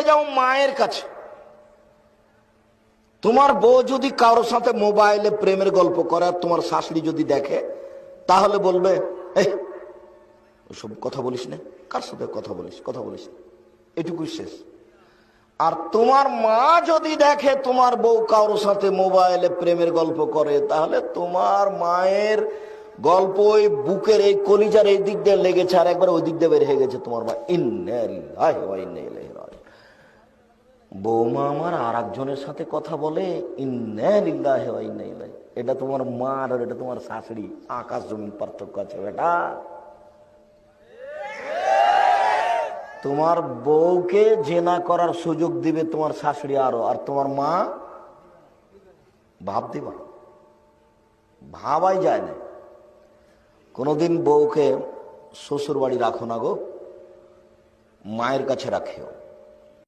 যাও মায়ের কাছে, তোমার বউ যদি কারোর সাথে মোবাইলে প্রেমের গল্প করে আর তোমার শাশুড়ি যদি দেখে, তাহলে বলবে এই ওসব কথা বলিস না, কার সাথে কথা বলিস, কথা বলিস না, এটুকুই শেষ। আর তোমার মা যদি দেখে তোমার বউ কারোর সাথে মোবাইলে প্রেমের গল্প করে, তাহলে তোমার মায়ের গল্প ওই বুকের এই কলিজার এই দিক দিয়ে লেগেছে আর একবার ওই দিক দিয়ে বের হয়ে গেছে তোমার মা। ইন্না লিল্লাহি ওয়া ইন্না ইলাইহি রাজিউন। বৌমা আমার আর একজনের সাথে কথা বলে, ইন্না লিল্লাহি ওয়া ইন্না ইলাইহি। এটা তোমার মা আর এটা তোমার শাশুড়ি, আকাশ জমিন পার্থক্য আছে বেটা। তোমার বউকে জেনা করার সুযোগ দিবে তোমার শাশুড়ি আরো, আর তোমার মা ভাব দিবা, ভাবাই যায় না। কোনোদিন বউকে শ্বশুর বাড়ি রাখো না গো, মায়ের কাছে রাখিও।